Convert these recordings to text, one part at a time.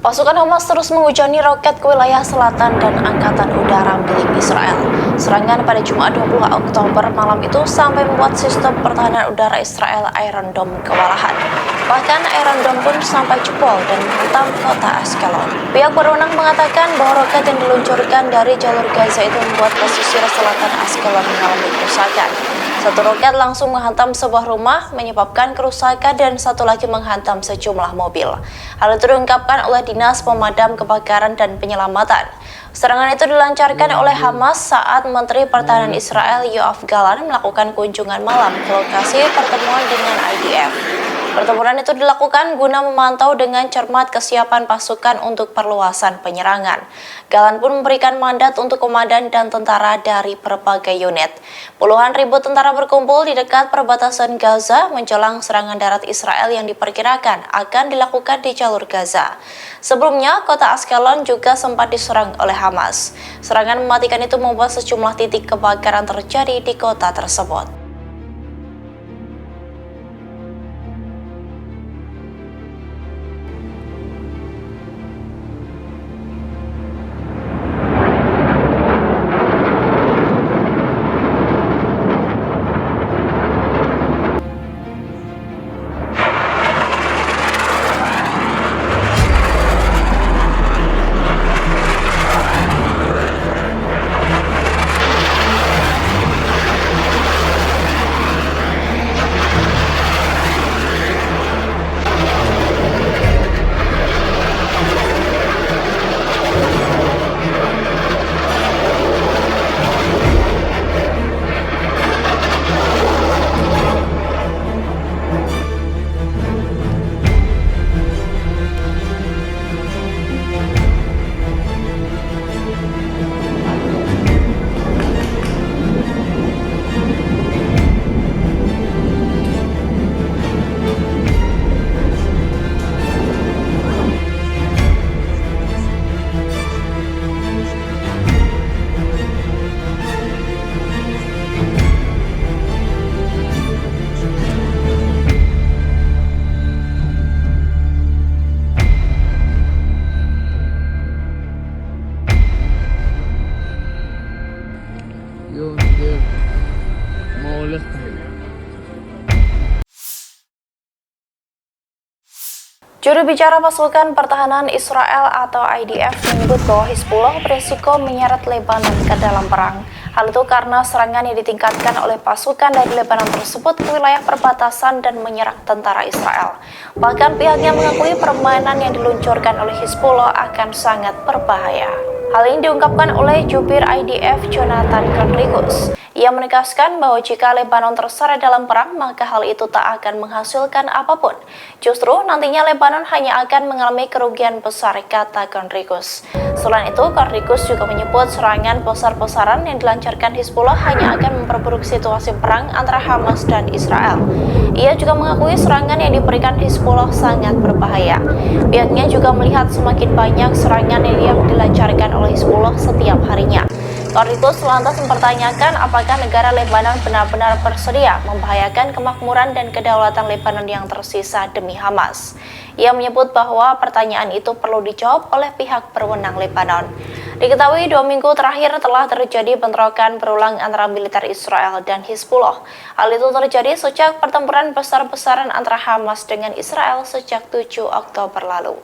Pasukan Hamas terus menghujani roket ke wilayah selatan dan angkatan udara milik Israel. Serangan pada Jumat 20 Oktober malam itu sampai membuat sistem pertahanan udara Israel Iron Dome kewalahan. Bahkan Iron Dome pun sampai jebol dan menghantam kota Ashkelon. Pihak berwenang mengatakan bahwa roket yang diluncurkan dari jalur Gaza itu membuat pesisir selatan Ashkelon mengalami kerusakan. Satu roket langsung menghantam sebuah rumah, menyebabkan kerusakan dan satu lagi menghantam sejumlah mobil. Hal itu diungkapkan oleh Dinas Pemadam Kebakaran dan Penyelamatan. Serangan itu dilancarkan oleh Hamas saat Menteri Pertahanan Israel Yoav Gallant melakukan kunjungan malam ke lokasi pertemuan dengan IDF. Pertempuran itu dilakukan guna memantau dengan cermat kesiapan pasukan untuk perluasan penyerangan. Gallant pun memberikan mandat untuk komandan dan tentara dari berbagai unit. Puluhan ribu tentara berkumpul di dekat perbatasan Gaza menjelang serangan darat Israel yang diperkirakan akan dilakukan di jalur Gaza. Sebelumnya, kota Ashkelon juga sempat diserang oleh Hamas. Serangan mematikan itu membuat sejumlah titik kebakaran terjadi di kota tersebut. يوم كيف ما ولفت Juru bicara pasukan pertahanan Israel atau IDF menyebut bahwa Hizbullah beresiko menyeret Lebanon ke dalam perang. Hal itu karena serangan yang ditingkatkan oleh pasukan dari Lebanon tersebut ke wilayah perbatasan dan menyerang tentara Israel. Bahkan pihaknya mengakui permainan yang diluncurkan oleh Hizbullah akan sangat berbahaya. Hal ini diungkapkan oleh jubir IDF Jonathan Conricus. Ia menegaskan bahwa jika Lebanon terseret dalam perang, maka hal itu tak akan menghasilkan apapun. Justru nantinya Lebanon hanya akan mengalami kerugian besar, kata Conricus. Selain itu, Conricus juga menyebut serangan besar-besaran yang dilancarkan Hizbullah hanya akan memperburuk situasi perang antara Hamas dan Israel. Ia juga mengakui serangan yang diberikan Hizbullah sangat berbahaya. Pihaknya juga melihat semakin banyak serangan yang dilancarkan oleh Hizbullah setiap harinya. Conricus lantas mempertanyakan apakah negara Lebanon benar-benar bersedia membahayakan kemakmuran dan kedaulatan Lebanon yang tersisa demi Hamas. Ia menyebut bahwa pertanyaan itu perlu dijawab oleh pihak berwenang Lebanon. Diketahui 2 minggu terakhir telah terjadi bentrokan berulang antara militer Israel dan Hizbullah. Hal itu terjadi sejak pertempuran besar-besaran antara Hamas dengan Israel sejak 7 Oktober lalu.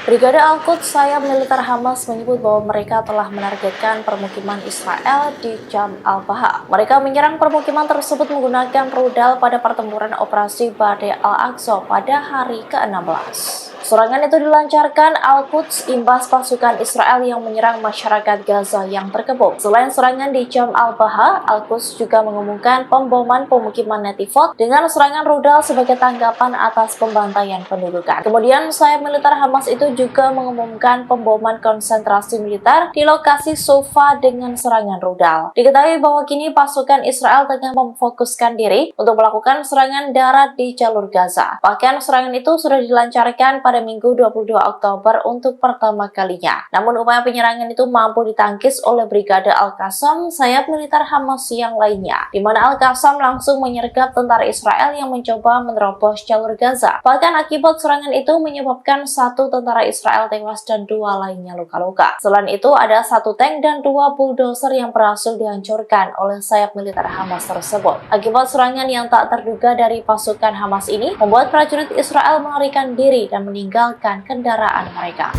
Brigade Al-Quds sayap militer Hamas menyebut bahwa mereka telah menargetkan permukiman Israel di Jam Al-Baha. Mereka menyerang permukiman tersebut menggunakan rudal pada pertempuran operasi Badr al-Aqsa pada hari ke-16. Serangan itu dilancarkan Al-Quds imbas pasukan Israel yang menyerang masyarakat Gaza yang terkepung. Selain serangan di Jam Al-Baha, Al-Quds juga mengumumkan pemboman pemukiman Netivot dengan serangan rudal sebagai tanggapan atas pembantaian pendudukan. Kemudian sayap militer Hamas itu juga mengumumkan pemboman konsentrasi militer di lokasi Sofa dengan serangan rudal. Diketahui bahwa kini pasukan Israel tengah memfokuskan diri untuk melakukan serangan darat di jalur Gaza. Bahkan serangan itu sudah dilancarkan pada Minggu 22 Oktober untuk pertama kalinya. Namun upaya penyerangan itu mampu ditangkis oleh Brigade Al-Qassam, sayap militer Hamas yang lainnya, di mana Al-Qassam langsung menyergap tentara Israel yang mencoba menerobos jalur Gaza. Bahkan akibat serangan itu menyebabkan 1 tentara Israel tewas dan 2 lainnya luka-luka. Selain itu ada 1 tank dan 2 bulldozer yang berhasil dihancurkan oleh sayap militer Hamas tersebut. Akibat serangan yang tak terduga dari pasukan Hamas ini membuat prajurit Israel melarikan diri dan meninggalkan kendaraan mereka.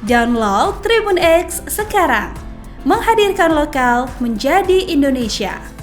Download Tribun X sekarang, menghadirkan lokal menjadi Indonesia.